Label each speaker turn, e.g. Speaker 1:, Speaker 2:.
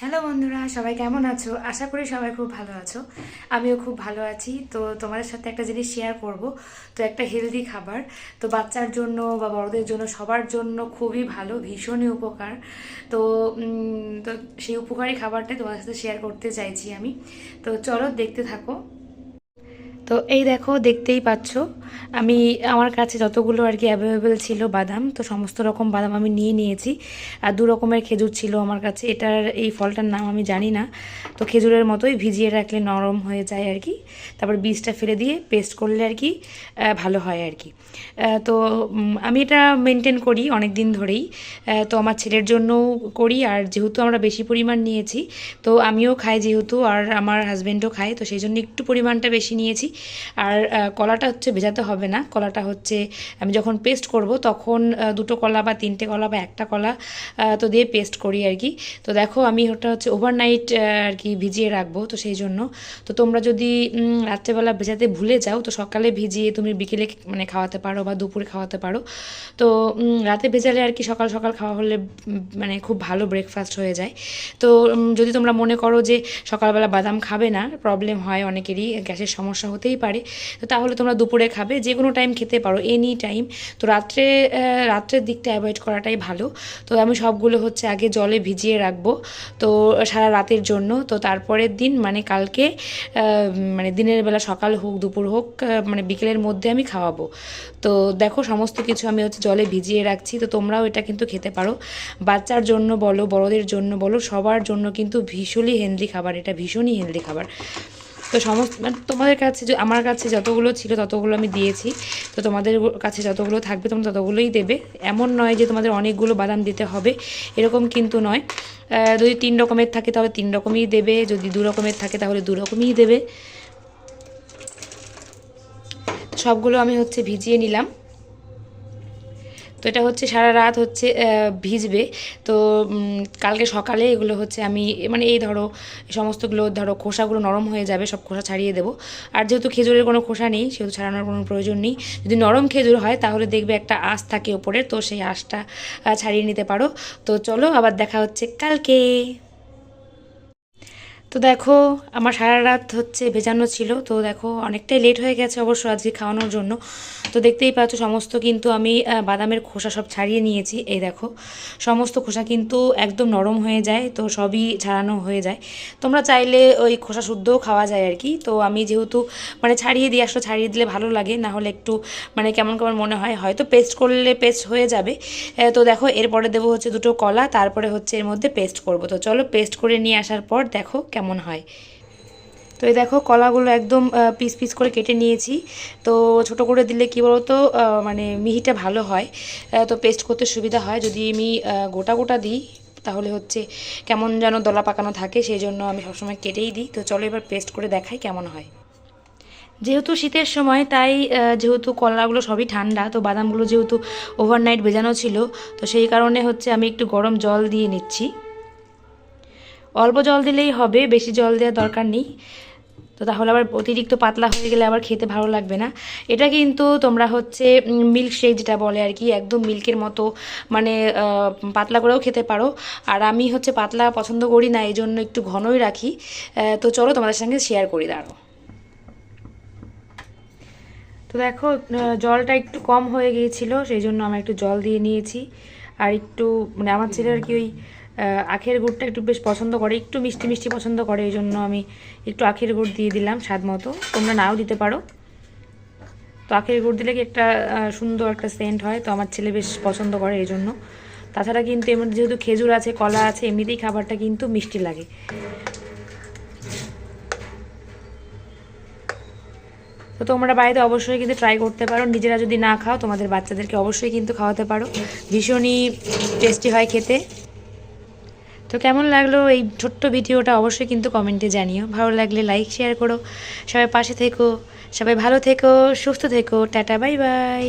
Speaker 1: Hello বন্ধুরা, সবাই কেমন আছো? আশা করি সবাই খুব ভালো আছো। আমিও খুব ভালো আছি। তো তোমাদের সাথে একটা জিনিস শেয়ার করব। তো একটা হেলদি খাবার, তো বাচ্চার জন্য বা বড়দের জন্য সবার জন্য খুবই ভালো, ভীষণই উপকার। তো তো সেই উপকারী খাবারটাই তোমাদের সাথে শেয়ার করতে চাইছি আমি। তো চলো দেখতে থাকো। তো এই দেখো, দেখতেই পাচ্ছ আমি আমার কাছে যতগুলো আর কি অ্যাভেলেবেল ছিল বাদাম, তো সমস্ত রকম বাদাম আমি নিয়ে নিয়েছি। আর দু রকমের খেজুর ছিল আমার কাছে। এটার এই ফলটার নাম আমি জানি না। তো খেজুরের মতোই ভিজিয়ে রাখলে নরম হয়ে যায় আর কি। তারপর বীজটা ফেলে দিয়ে পেস্ট করলে আর কি ভালো হয় আর কি। তো আমি এটা মেনটেন করি অনেক দিন ধরেই। তো আমার ছেলের জন্যও করি, আর যেহেতু আমরা বেশি পরিমাণ নিয়েছি তো আমিও খাই যেহেতু, আর আমার হাজব্যান্ডও খায়, তো সেই জন্য একটু পরিমাণটা বেশি নিয়েছি। আর কলাটা হচ্ছে ভেজাতে হবে না, কলাটা হচ্ছে আমি যখন পেস্ট করব তখন দুটো কলা বা তিনটে কলা বা একটা কলা তো দিয়ে পেস্ট করি আর কি। তো দেখো আমি ওটা হচ্ছে ওভারনাইট আর কি ভিজিয়ে রাখবো, তো সেই জন্য। তো তোমরা যদি রাত্রেবেলা ভেজাতে ভুলে যাও তো সকালে ভিজিয়ে তুমি বিকেলে মানে খাওয়াতে পারো বা দুপুরে খাওয়াতে পারো। তো রাতে ভেজালে আর কি সকাল সকাল খাওয়া হলে মানে খুব ভালো ব্রেকফাস্ট হয়ে যায়। তো যদি তোমরা মনে করো যে সকালবেলা বাদাম খাবে না, প্রবলেম হয় অনেকেরই, গ্যাসের সমস্যা হতেই পারে, তো তাহলে তোমরা দুপুরে খাবে, যে কোনো টাইম খেতে পারো, এনি টাইম। তো রাত্রের দিকটা অ্যাভয়েড করাটাই ভালো। তো আমি সবগুলো হচ্ছে আগে জলে ভিজিয়ে রাখবো, তো সারা রাতের জন্য। তো তারপরের দিন মানে কালকে মানে দিনের বেলা সকাল হোক দুপুর হোক মানে বিকেলের মধ্যে আমি খাওয়াবো। তো দেখো সমস্ত কিছু আমি হচ্ছে জলে ভিজিয়ে রাখছি। তো তোমরাও এটা কিন্তু খেতে পারো, বাচ্চার জন্য বলো বড়দের জন্য বলো, সবার জন্য কিন্তু ভীষণই হেলদি খাবার, এটা ভীষণই হেলদি খাবার। তো সমস্ত মানে তোমাদের কাছে আমার কাছে যতগুলো ছিল ততগুলো আমি দিয়েছি। তো তোমাদের কাছে যতগুলো থাকবে তোমরা ততগুলোই দেবে। এমন নয় যে তোমাদের অনেকগুলো বাদাম দিতে হবে, এরকম কিন্তু নয়। যদি 3 রকমের থাকে তাহলে 3 রকমই দেবে, যদি 2 রকমের থাকে তাহলে 2 রকমই দেবে। সবগুলো আমি হচ্ছে ভিজিয়ে নিলাম। তো এটা হচ্ছে সারা রাত হচ্ছে ভিজবে। তো কালকে সকালে এগুলো হচ্ছে আমি মানে এই ধরো সমস্তগুলো ধরো খোসাগুলো নরম হয়ে যাবে, সব খোসা ছাড়িয়ে দেবো। আর যেহেতু খেজুরের কোনো খোসা নেই সেহেতু ছাড়ানোর কোনো প্রয়োজন নেই। যদি নরম খেজুর হয় তাহলে দেখবে একটা আঁশ থাকে ওপরে, তো সেই আঁশটা ছাড়িয়ে নিতে পারো। তো চলো আবার দেখা হচ্ছে কালকে। তো দেখো আমার সারা রাত হচ্ছে ভেজানো ছিল, তো দেখো অনেকটাই লেট হয়ে গেছে অবশ্য আজকে খাওয়ানোর জন্য। তো দেখতেই পাচ্ছ সমস্ত কিন্তু আমি বাদামের খোসা সব ছাড়িয়ে নিয়েছি। এই দেখো সমস্ত খোসা কিন্তু একদম নরম হয়ে যায়, তো সবই ছাড়ানো হয়ে যায়। তোমরা চাইলে ওই খোসা শুদ্ধও খাওয়া যায় আর কি। তো আমি যেহেতু মানে ছাড়িয়ে দিয়ে আসলে ছাড়িয়ে দিলে ভালো লাগে, না হলে একটু মানে কেমন কেমন মনে হয়, হয়তো পেস্ট করলে পেস্ট হয়ে যাবে। তো দেখো এরপরে দেবো হচ্ছে দুটো কলা, তারপরে হচ্ছে এর মধ্যে পেস্ট করব। তো চলো পেস্ট করে নিয়ে আসার পর দেখো কেমন হয়। তো এই দেখো কলাগুলো একদম পিস পিস করে কেটে নিয়েছি। তো ছোট করে দিলে কী বলতো মানে মিহিটা ভালো হয়, তো পেস্ট করতে সুবিধা হয়। যদি আমি গোটা গোটা দিই তাহলে হচ্ছে কেমন যেন দলা পাকানো থাকে, সেই জন্য আমি সবসময় কেটেই দিই। তো চলো এবার পেস্ট করে দেখাই কেমন হয়। যেহেতু শীতের সময় তাই যেহেতু কলাগুলো সবই ঠান্ডা, তো বাদামগুলো যেহেতু ওভারনাইট ভেজানো ছিল, তো সেই কারণে হচ্ছে আমি একটু গরম জল দিয়ে নিচ্ছি। অল্প জল দিলেই হবে, বেশি জল দেওয়ার দরকার নেই। তো তাহলে আবার অতিরিক্ত পাতলা হয়ে গেলে আবার খেতে ভালো লাগবে না। এটা কিন্তু তোমরা হচ্ছে মিল্ক শেক যেটা বলে আর কি, একদম মিল্কের মতো মানে পাতলা করেও খেতে পারো। আর আমি হচ্ছে পাতলা পছন্দ করি না, এই জন্য একটু ঘনই রাখি। তো চলো তোমাদের সঙ্গে শেয়ার করি, দাঁড়াও। তো দেখো জলটা একটু কম হয়ে গিয়েছিলো, সেই জন্য আমি একটু জল দিয়ে নিয়েছি। আর একটু মানে আমার ছেলে আর কি ওই আখের গুড়টা একটু বেশ পছন্দ করে, একটু মিষ্টি মিষ্টি পছন্দ করে, এই জন্য আমি একটু আখের গুড় দিয়ে দিলাম স্বাদ মতো। তোমরা নাও দিতে পারো। তো আখের গুড় দিলে কি একটা সুন্দর একটা সেন্ট হয়, তো আমার ছেলে বেশ পছন্দ করে এই জন্য। তাছাড়া কিন্তু এমন যেহেতু খেজুর আছে কলা আছে, এমনিতেই খাবারটা কিন্তু মিষ্টি লাগে। তো তোমরা বাড়িতে অবশ্যই কিন্তু ট্রাই করতে পারো, নিজেরা যদি না খাও তোমাদের বাচ্চাদেরকে অবশ্যই কিন্তু খাওয়াতে পারো, ভীষণই টেস্টি হয় খেতে। তো কেমন লাগলো এই ছোট্ট ভিডিওটা অবশ্যই কিন্তু কমেন্টে জানিও, ভালো লাগলে লাইক শেয়ার করো। সবাই পাশে থেকো, সবাই ভালো থেকো, সুস্থ থেকো, টাটা বাই বাই।